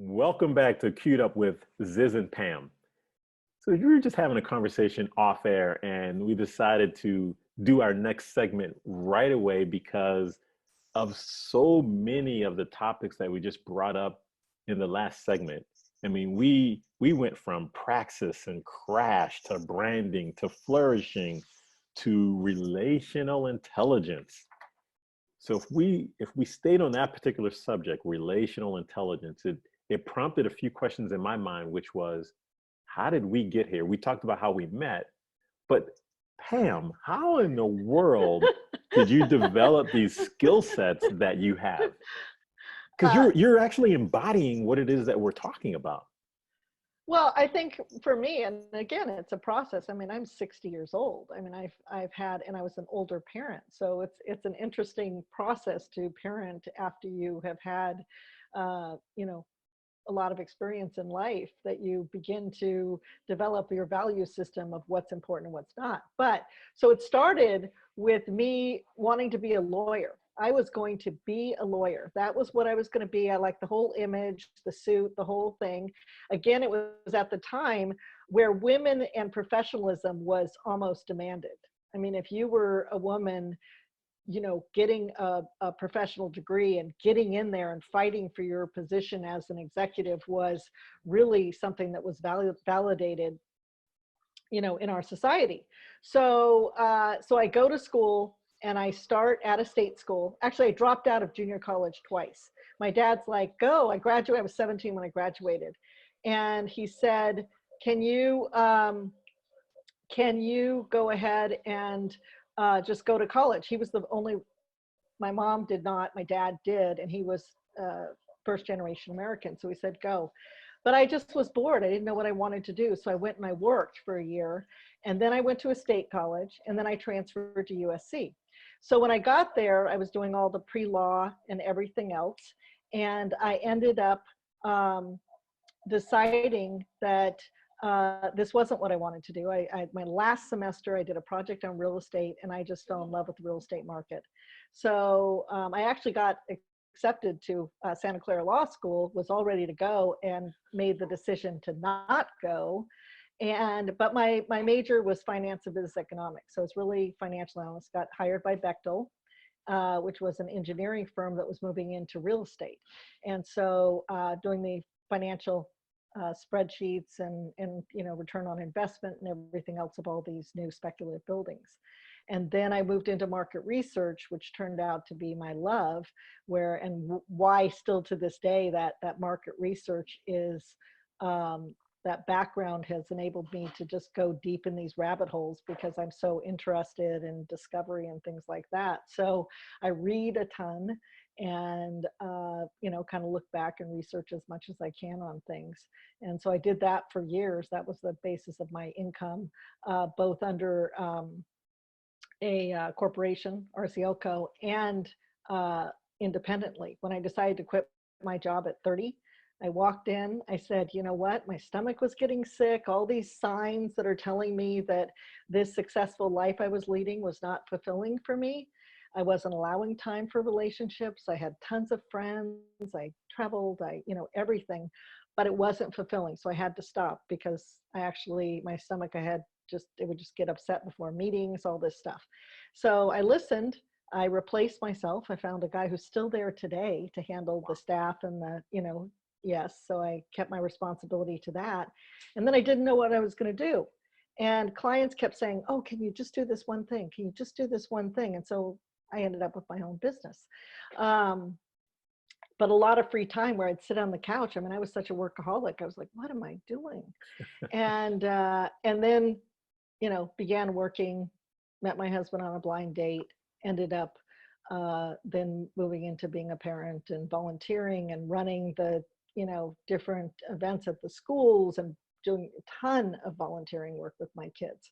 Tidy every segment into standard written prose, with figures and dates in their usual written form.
Welcome back to Queued Up with Ziz and Pam. So we were just having a conversation off air, and we decided to do our next segment right away because of so many of the topics that we just brought up in the last segment. I mean, we went from praxis and crash to branding to flourishing to relational intelligence. So if we stayed on that particular subject, relational intelligence, it prompted a few questions in my mind, which was, how did we get here? We talked about how we met, but Pam, how in the world did you develop these skill sets that you have? Because Uh, you're actually embodying what it is that we're talking about. well, I think for me, and again, it's a process. I mean, I'm 60 years old. I mean, I've had, and I was an older parent, so it's an interesting process to parent after you have had, you know, a lot of experience in life, that you begin to develop your value system of what's important and what's not. But so it started with me wanting to be a lawyer. I was going to be a lawyer. That was what I was going to be. I liked the whole image, the suit, the whole thing. Again, it was at the time where women and professionalism was almost demanded. I mean, if you were a woman, getting a professional degree and getting in there and fighting for your position as an executive was really something that was validated, in our society. So I go to school and I start at a state school. Actually, I dropped out of junior college twice. My dad's like, go, I graduated. I was 17 when I graduated. And he said, can you, can you go ahead and just go to college? He was the only, my mom did not, my dad did, and he was first generation American. So he said, go. But I just was bored. I didn't know what I wanted to do. So I went and I worked for a year. And then I went to a state college, and then I transferred to USC. So when I got there, I was doing all the pre-law and everything else. And I ended up deciding that this wasn't what I wanted to do. My last semester, I did a project on real estate, and I just fell in love with the real estate market. So I actually got accepted to Santa Clara Law School, was all ready to go, and made the decision to not go. But my major was finance and business economics. So it's really financial analyst. Got hired by Bechtel, which was an engineering firm that was moving into real estate. And so doing the financial spreadsheets and return on investment and everything else of all these new speculative buildings. And then I moved into market research, which turned out to be my love, why still to this day that market research is, that background has enabled me to just go deep in these rabbit holes because I'm so interested in discovery and things like that. So I read a ton and, kind of look back and research as much as I can on things. And so I did that for years. That was the basis of my income, both under a corporation, RCL Co., and independently. When I decided to quit my job at 30, I walked in, I said, you know what, my stomach was getting sick, all these signs that are telling me that this successful life I was leading was not fulfilling for me. I wasn't allowing time for relationships. I had tons of friends, I traveled, everything, but it wasn't fulfilling. So I had to stop because my stomach, it would just get upset before meetings, all this stuff. So I listened, I replaced myself. I found a guy who's still there today to handle the staff and yes. So I kept my responsibility to that. And then I didn't know what I was going to do. And clients kept saying, oh, can you just do this one thing? Can you just do this one thing? And so I ended up with my own business. But a lot of free time where I'd sit on the couch. I mean, I was such a workaholic. I was like, what am I doing? And then, began working, met my husband on a blind date, ended up then moving into being a parent and volunteering and running the, different events at the schools and doing a ton of volunteering work with my kids.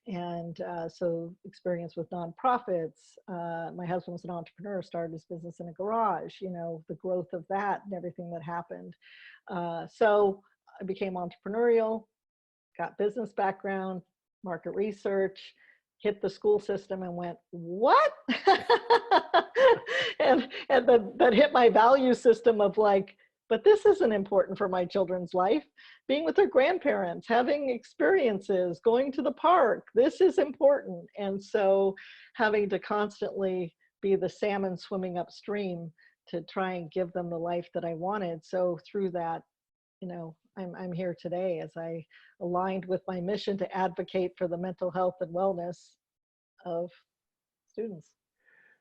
And so experience with nonprofits. My husband was an entrepreneur, started his business in a garage, the growth of that and everything that happened. So I became entrepreneurial, got business background, market research, hit the school system and went, what? and then hit my value system of like, but this isn't important for my children's life. Being with their grandparents, having experiences, going to the park, this is important. And so having to constantly be the salmon swimming upstream to try and give them the life that I wanted. So through that, I'm here today as I aligned with my mission to advocate for the mental health and wellness of students.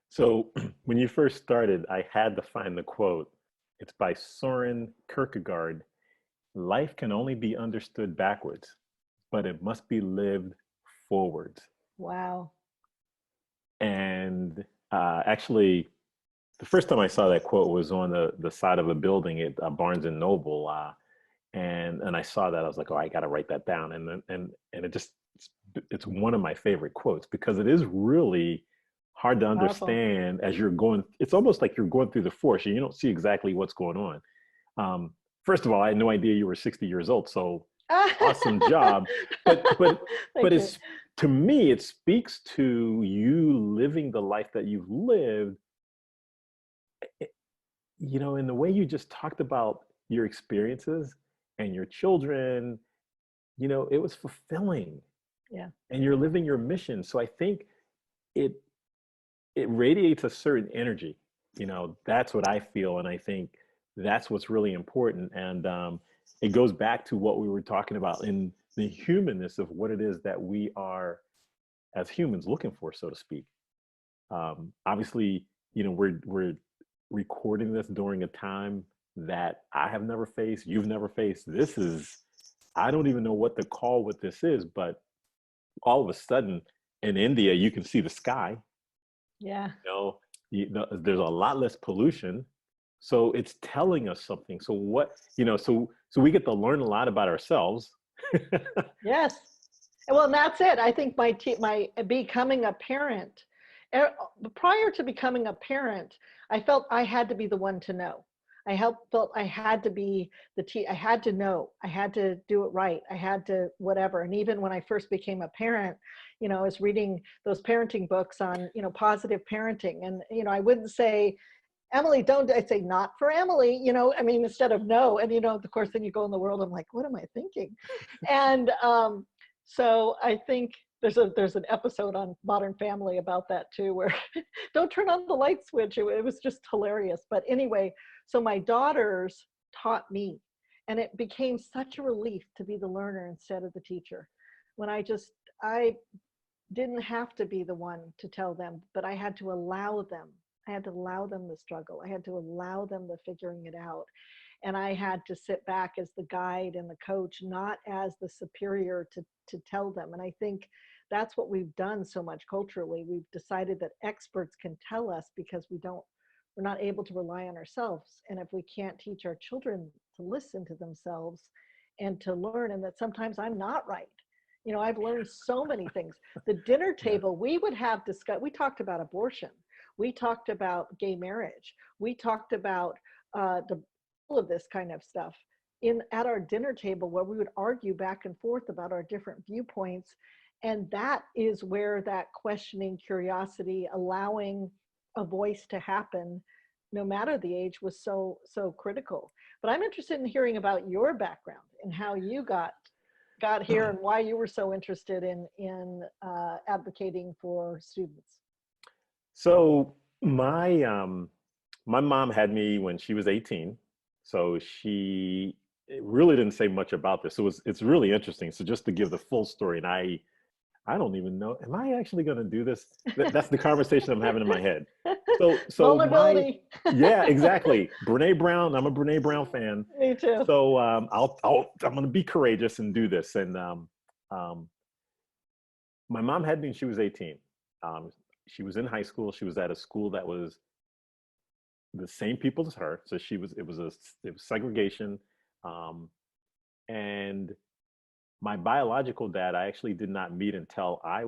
So when you first started, I had to find the quote. It's by Soren Kierkegaard. Life can only be understood backwards, but it must be lived forwards. Wow. And actually, the first time I saw that quote was on the side of a building at Barnes and Noble, and I saw that. I was like, oh, I got to write that down. And it just it's one of my favorite quotes because it is really hard to Powerful. understand as you're going. It's almost like you're going through the forest and you don't see exactly what's going on. First of all, I had no idea you were 60 years old, so awesome job. But Thank you. it's, to me, it speaks to you living the life that you've lived. In the way you just talked about your experiences and your children, it was fulfilling. Yeah. And you're living your mission. So I think it radiates a certain energy. That's what I feel, and I think that's what's really important. And it goes back to what we were talking about in the humanness of what it is that we are as humans looking for, so to speak. Obviously, we're recording this during a time that I have never faced, you've never faced. I don't even know what to call what this is, but all of a sudden in India, you can see the sky. Yeah. There's a lot less pollution. So it's telling us something. So so we get to learn a lot about ourselves. Yes. Well, and that's it. I think my becoming a parent, prior to becoming a parent, I felt I had to be the one to know. Felt I had to be I had to know, I had to do it right. I had to whatever. And even when I first became a parent, I was reading those parenting books on, positive parenting. And, I wouldn't say, Emily, don't, I'd say not for Emily, instead of no. And, of course, then you go in the world, I'm like, what am I thinking? And so I think there's an episode on Modern Family about that too, where don't turn on the light switch. It was just hilarious. But anyway, so my daughters taught me, and it became such a relief to be the learner instead of the teacher. When I didn't have to be the one to tell them, but I had to allow them. I had to allow them the struggle. I had to allow them the figuring it out. And I had to sit back as the guide and the coach, not as the superior to tell them. And I think that's what we've done so much culturally. We've decided that experts can tell us because we're not able to rely on ourselves. And if we can't teach our children to listen to themselves and to learn, and that sometimes I'm not right. I've learned so many things. The dinner table, we would have we talked about abortion. We talked about gay marriage. We talked about all of this kind of stuff at our dinner table, where we would argue back and forth about our different viewpoints. And that is where that questioning, curiosity, allowing a voice to happen, no matter the age, was so critical. But I'm interested in hearing about your background and how you got here and why you were so interested in advocating for students. So my mom had me when she was 18. So she really didn't say much about this. So it's really interesting. So just to give the full story, and I don't even know, am I actually going to do this? That's the conversation I'm having in my head. So Vulnerability. Yeah, exactly. Brene Brown. I'm a Brene Brown fan. Me too. So I'm going to be courageous and do this. And my mom had me when she was 18. She was in high school. She was at a school that was the same people as her. So it was segregation. And my biological dad, I actually did not meet until I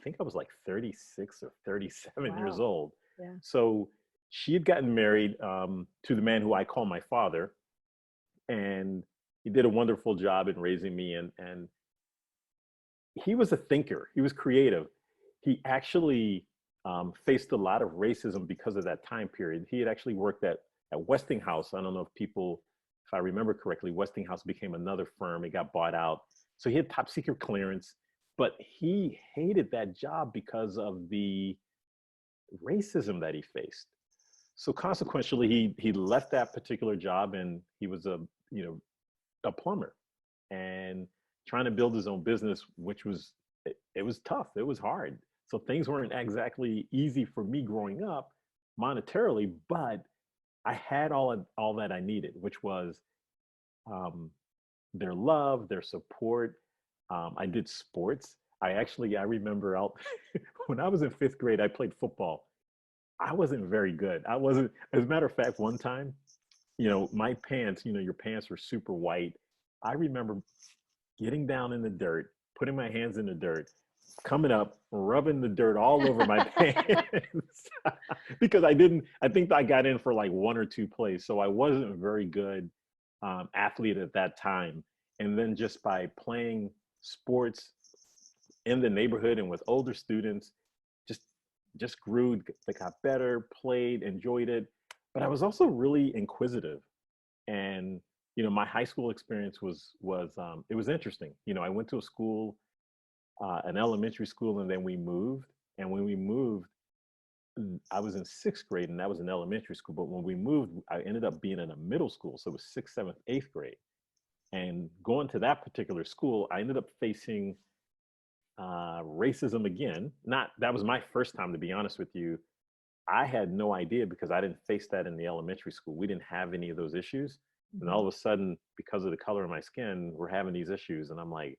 think I was like 36 or 37 years Wow. old. Yeah. So she had gotten married to the man who I call my father. And he did a wonderful job in raising me. And he was a thinker. He was creative. He actually faced a lot of racism because of that time period. He had actually worked at Westinghouse. I don't know if people if I remember correctly, Westinghouse became another firm. It got bought out. So he had top secret clearance, but he hated that job because of the racism that he faced. So consequentially, he left that particular job, and he was a plumber, and trying to build his own business, which was it was tough. It was hard. So things weren't exactly easy for me growing up monetarily, but I had all that I needed, which was um, their love, their support. I did sports. I remember out when I was in fifth grade, I played football. I wasn't very good. I wasn't, as a matter of fact, one time, my pants, your pants were super white. I remember getting down in the dirt, putting my hands in the dirt, coming up, rubbing the dirt all over my pants because I think I got in for like one or two plays. So I wasn't a very good athlete at that time. And then just by playing sports in the neighborhood and with older students, just just grew, they got better, played, enjoyed it. But I was also really inquisitive. And my high school experience was it was interesting. I went to a school, an elementary school, and then we moved. And when we moved, I was in sixth grade, and that was in elementary school. But when we moved, I ended up being in a middle school, so it was sixth, seventh, eighth grade. And going to that particular school, I ended up facing racism again. Not that was my first time, to be honest with you. I had no idea because I didn't face that in the elementary school. We didn't have any of those issues. And all of a sudden, because of the color of my skin, we're having these issues. And I was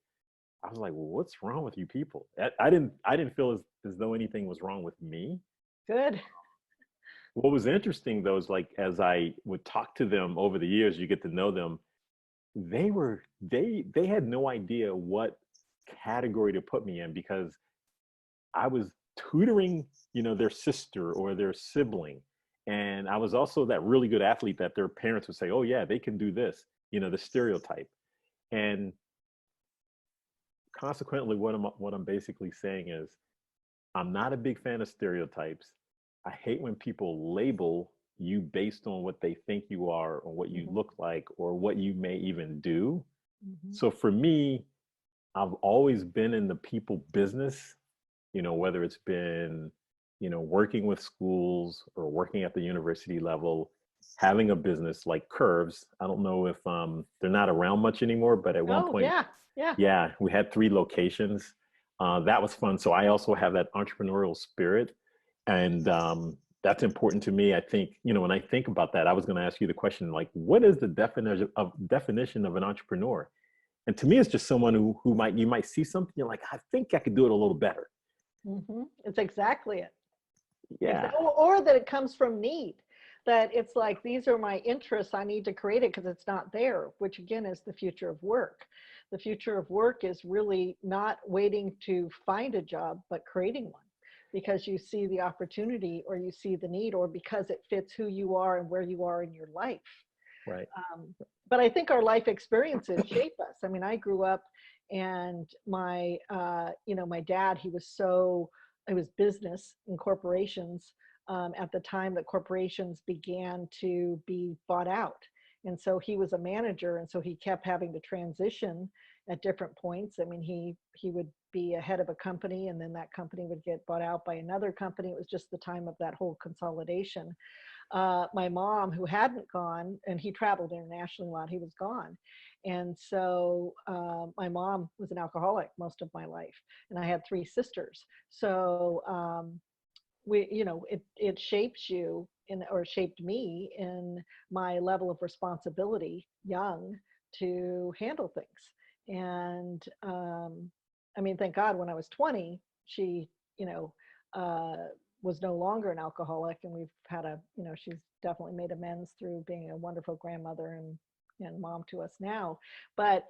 like, well, what's wrong with you people? I didn't feel as though anything was wrong with me. Good. What was interesting though is, like, as I would talk to them over the years, you get to know them. They had no idea what category to put me in because I was tutoring, their sister or their sibling. And I was also that really good athlete that their parents would say, oh yeah, they can do this, the stereotype. And consequently, what I'm basically saying is I'm not a big fan of stereotypes. I hate when people label you based on what they think you are or what you look like or what you may even do. So for me, I've always been in the people business, whether it's been, working with schools or working at the university level, having a business like Curves. I don't know if they're not around much anymore, but at one Oh, point, yeah. Yeah. yeah, we had 3 locations. That was fun. So I also have that entrepreneurial spirit. And that's important to me. I think, when I think about that, I was going to ask you the question, like, what is the definition of an entrepreneur? And to me, it's just someone who you might see something, you're like, I think I could do it a little better. It's exactly it. Yeah. Or that it comes from need, that it's like, these are my interests, I need to create it because it's not there, which again is the future of work. The future of work is really not waiting to find a job, but creating one, because you see the opportunity or you see the need, or because it fits who you are and where you are in your life. Right. But I think our life experiences shape us. I mean, I grew up, and my my dad, it was business and corporations at the time that corporations began to be bought out. And so he was a manager, and so he kept having to transition at different points. I mean, he would be a head of a company, and then that company would get bought out by another company. It was just the time of that whole consolidation. My mom, who hadn't gone, and he traveled internationally a lot, he was gone. And so my mom was an alcoholic most of my life, and I had 3 sisters. So it shapes you or shaped me in my level of responsibility young to handle things. And I mean, thank God when I was 20, she, was no longer an alcoholic, and we've had she's definitely made amends through being a wonderful grandmother and mom to us now. But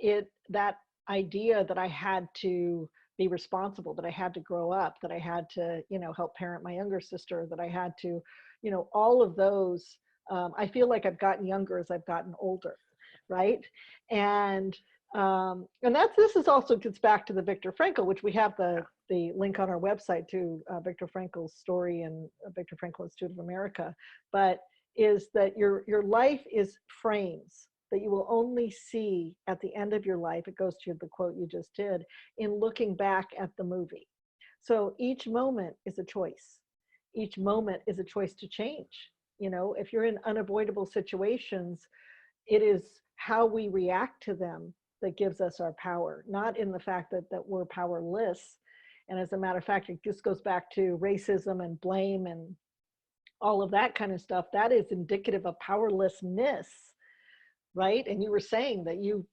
that idea that I had to be responsible, that I had to grow up, that I had to, help parent my younger sister, that I had to, all of those, I feel like I've gotten younger as I've gotten older. Right. And this is also gets back to the Viktor Frankl, which we have the link on our website to Viktor Frankl's story and Viktor Frankl Institute of America, but is that your life is frames that you will only see at the end of your life. It goes to the quote you just did, in looking back at the movie. So each moment is a choice. Each moment is a choice to change. You know, if you're in unavoidable situations, it is how we react to them that gives us our power, not in the fact that we're powerless. And as a matter of fact, it just goes back to racism and blame and all of that kind of stuff. That is indicative of powerlessness, right? And you were saying that you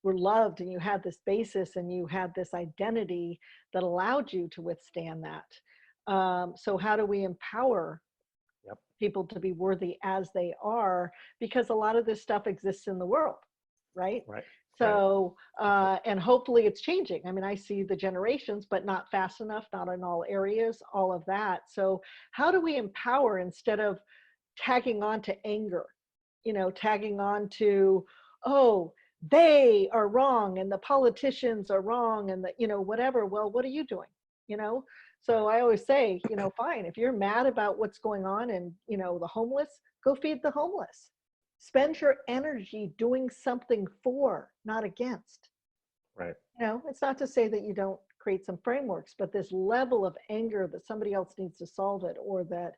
were loved and you had this basis and you had this identity that allowed you to withstand that. So how do we empower people to be worthy as they are? Because a lot of this stuff exists in the world, right? Right. So, and hopefully it's changing. I mean, I see the generations, but not fast enough, not in all areas, all of that. So how do we empower instead of tagging on to anger, you know, tagging on to, oh, they are wrong and the politicians are wrong and the, you know, whatever. Well, what are you doing? You know? So I always say, you know, fine, if you're mad about what's going on and, you know, the homeless, go feed the homeless. Spend your energy doing something for, not against. Right. You know, it's not to say that you don't create some frameworks, but this level of anger that somebody else needs to solve it, or that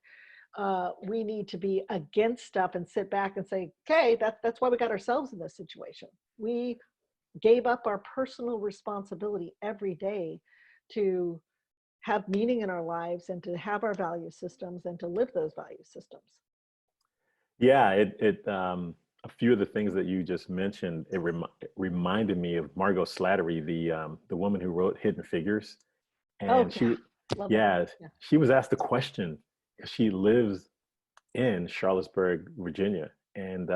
we need to be against stuff and sit back and say, okay, that's why we got ourselves in this situation. We gave up our personal responsibility every day to have meaning in our lives and to have our value systems and to live those value systems. Yeah, a few of the things that you just mentioned, it reminded me of Margot Slattery, the woman who wrote Hidden Figures. Oh, And yeah. Love yeah, yeah. she was asked a question, because she lives in Charlottesburg, Virginia, and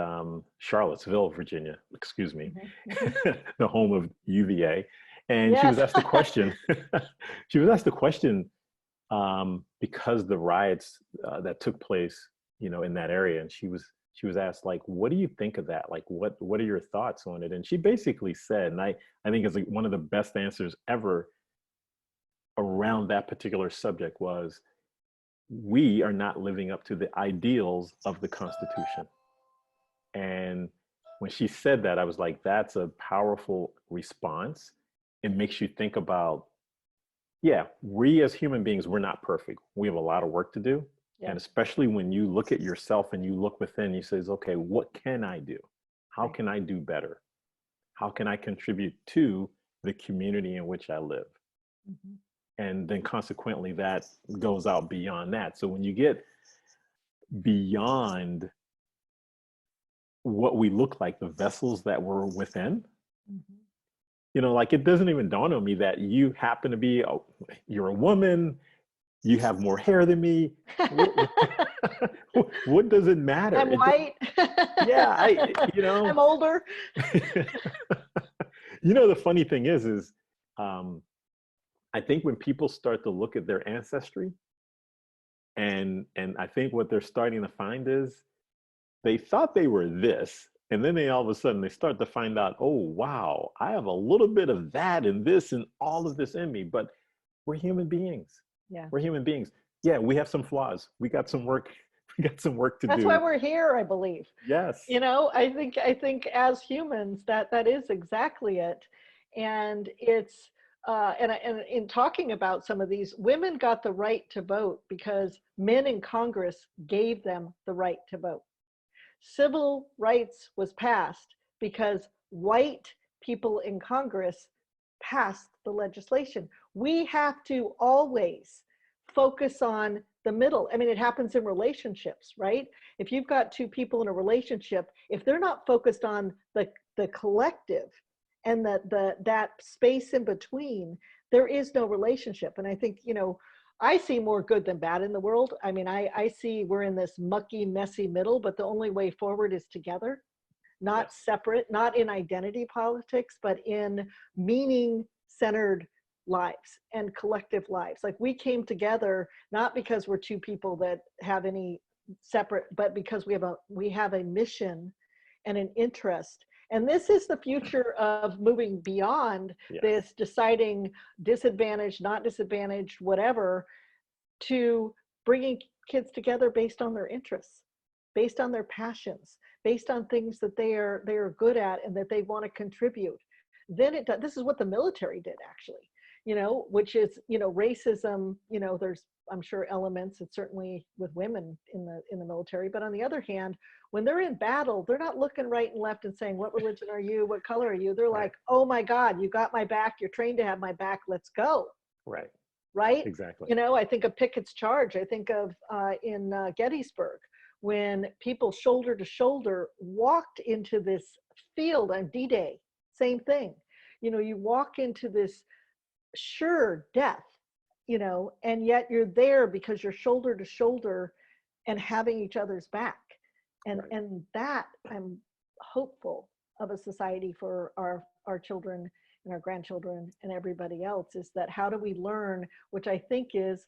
Charlottesville, Virginia, excuse me, the home of UVA. And she was Yes. asked the question, she was asked the question because the riots that took place, you know, in that area, and she was asked, like, what do you think of that? Like, what are your thoughts on it? And she basically said, and I think it's like one of the best answers ever around that particular subject, was, we are not living up to the ideals of the Constitution. And when she said that, I was like, that's a powerful response. It makes you think about, yeah, we as human beings, we're not perfect. We have a lot of work to do. Yeah. And especially when you look at yourself and you look within, you say, okay, what can I do? How can I do better? How can I contribute to the community in which I live? Mm-hmm. And then consequently, that goes out beyond that. So when you get beyond what we look like, the vessels that we're within, Mm-hmm. you know, like, it doesn't even dawn on me that you happen to be, you're a woman, you have more hair than me. What does it matter? I'm white. Yeah, you know. I'm older. You know, the funny thing is I think when people start to look at their ancestry, and I think what they're starting to find is, they thought they were this, and then they all of a sudden they start to find out, oh wow, I have a little bit of that and this and all of this in me. But we're human beings. Yeah. We're human beings. Yeah, we have some flaws. We got some work. We got some work to do. That's why we're here, I believe. Yes. You know, I think as humans, that is exactly it. And it's and in talking about some of these, women got the right to vote because men in Congress gave them the right to vote. Civil rights was passed because white people in Congress passed the legislation. We have to always focus on the middle. I mean, it happens in relationships, right? If you've got two people in a relationship, if they're not focused on the collective and that space in between, there is no relationship. And I think, you know, I see more good than bad in the world. I mean, I see we're in this mucky, messy middle, but the only way forward is together, not separate, not in identity politics, but in meaning-centered lives and collective lives. Like, we came together not because we're two people that have any separate, but because we have a mission and an interest. And this is the future of moving beyond this deciding disadvantaged, not disadvantaged, whatever, to bringing kids together based on their interests, based on their passions, based on things that they are good at and that they want to contribute. Then this is what the military did, actually, which is, racism, there's, I'm sure, elements, it's certainly with women in the military, but on the other hand, when they're in battle, they're not looking right and left and saying, what religion are you, what color are you? They're Right. like, oh my God, you got my back, you're trained to have my back, let's go. Right. Right. Exactly. I think of Pickett's charge. I think of in Gettysburg, when people shoulder to shoulder walked into this field on D-Day. Same thing. You walk into this sure death, and yet you're there because you're shoulder to shoulder and having each other's back. Right. And that, I'm hopeful of a society for our children and our grandchildren and everybody else, is that how do we learn, which I think is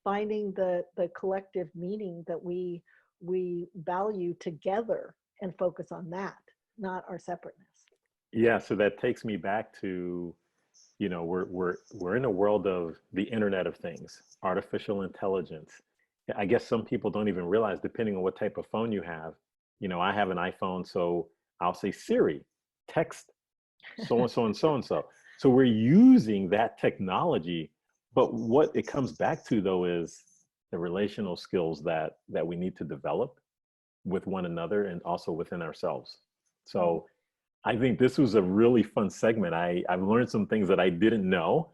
finding the collective meaning that we value together and focus on that, not our separateness. Yeah, so that takes me back to, we're in a world of the Internet of Things, artificial intelligence. I guess some people don't even realize, depending on what type of phone you have. I have an iPhone, so I'll say, Siri, text so and so and so and so. So we're using that technology, but what it comes back to, though, is the relational skills that we need to develop with one another and also within ourselves. So I think this was a really fun segment. I've learned some things that I didn't know.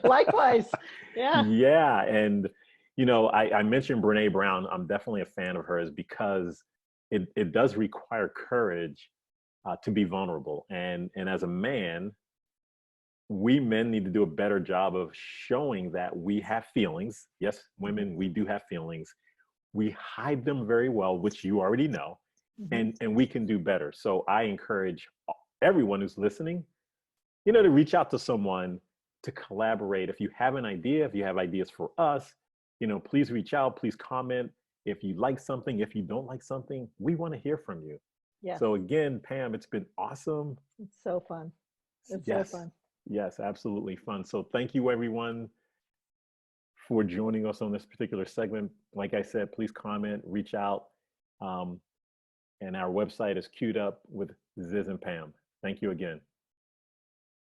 Likewise. Yeah. Yeah. And, I mentioned Brene Brown. I'm definitely a fan of hers because it does require courage to be vulnerable. And as a man, we men need to do a better job of showing that we have feelings. Yes, women, we do have feelings. We hide them very well, which you already know, and we can do better. So I encourage everyone who's listening, to reach out to someone, to collaborate. If you have an idea, if you have ideas for us, please reach out, please comment. If you like something, if you don't like something, we want to hear from you. Yeah. So again, Pam, it's been awesome. It's so fun. It's Yes. so fun. Yes, absolutely fun. So thank you, everyone, for joining us on this particular segment. Like I said, please comment, reach out. And our website is queued up with Ziz and Pam. Thank you again.